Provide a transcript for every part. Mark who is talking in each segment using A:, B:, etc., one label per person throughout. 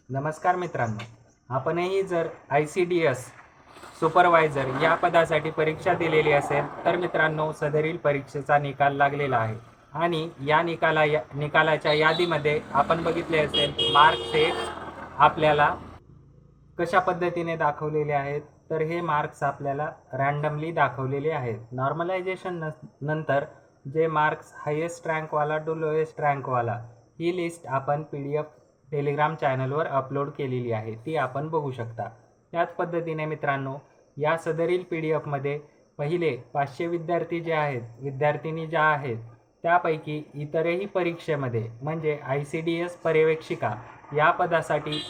A: नमस्कार मित्रांनो, आपणही जर ICDS सुपरवायझर या पदासाठी परीक्षा दिलेली असेल तर मित्रांनो सदरील परीक्षेचा निकाल लागलेला आहे आणि या निकालाच्या यादीमध्ये आपण बघितले असेल मार्क्स हे आपल्याला कशा पद्धतीने दाखवलेले आहेत। तर हे मार्क्स आपल्याला रँडमली दाखवलेले आहेत। नॉर्मलायझेशन नंतर जे मार्क्स हायेस्ट रँकवाला टू लोएस्ट रँकवाला ही लिस्ट आपण PDF टेलिग्राम चॅनलवर अपलोड केलेली आहे, ती आपण बघू शकता। त्याच पद्धतीने मित्रांनो या सदरील PDF मध्ये पहिले 500 विद्यार्थी जे आहेत, विद्यार्थिनी ज्या आहेत, त्यापैकी इतरही परीक्षेमध्ये म्हणजे ICDS पर्यवेक्षिका या पदासाठी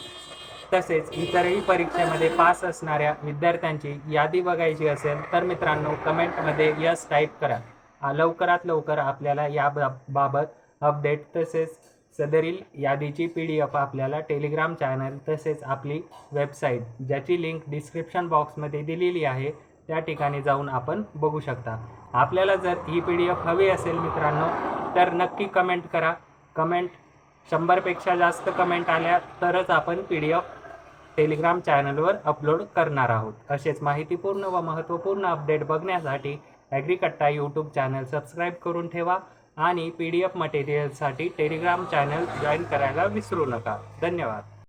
A: तसेच इतरही परीक्षेमध्ये पास असणाऱ्या विद्यार्थ्यांची यादी बघायची असेल तर मित्रांनो कमेंटमध्ये यस टाईप करा। लवकरात लवकर आपल्याला या बाबत अपडेट तसेच सदरील यादीची PDF आपल्याला टेलिग्राम चॅनल तसेच आपली वेबसाईट ज्याची लिंक डिस्क्रिप्शन बॉक्समध्ये दिलेली आहे त्या ठिकाणी जाऊन आपण बघू शकता। आपल्याला जर ही PDF हवी असेल मित्रांनो तर नक्की कमेंट करा। कमेंट 100 पेक्षा जास्त कमेंट आल्या तरच आपण PDF टेलिग्राम चॅनलवर अपलोड करणार आहोत। असेच माहितीपूर्ण व महत्त्वपूर्ण अपडेट बघण्यासाठी ॲग्रीकट्टा यूट्यूब चॅनल सबस्क्राईब करून ठेवा आणि PDF मटेरियलसाठी टेलिग्राम चॅनल जॉईन करायला विसरू नका। धन्यवाद।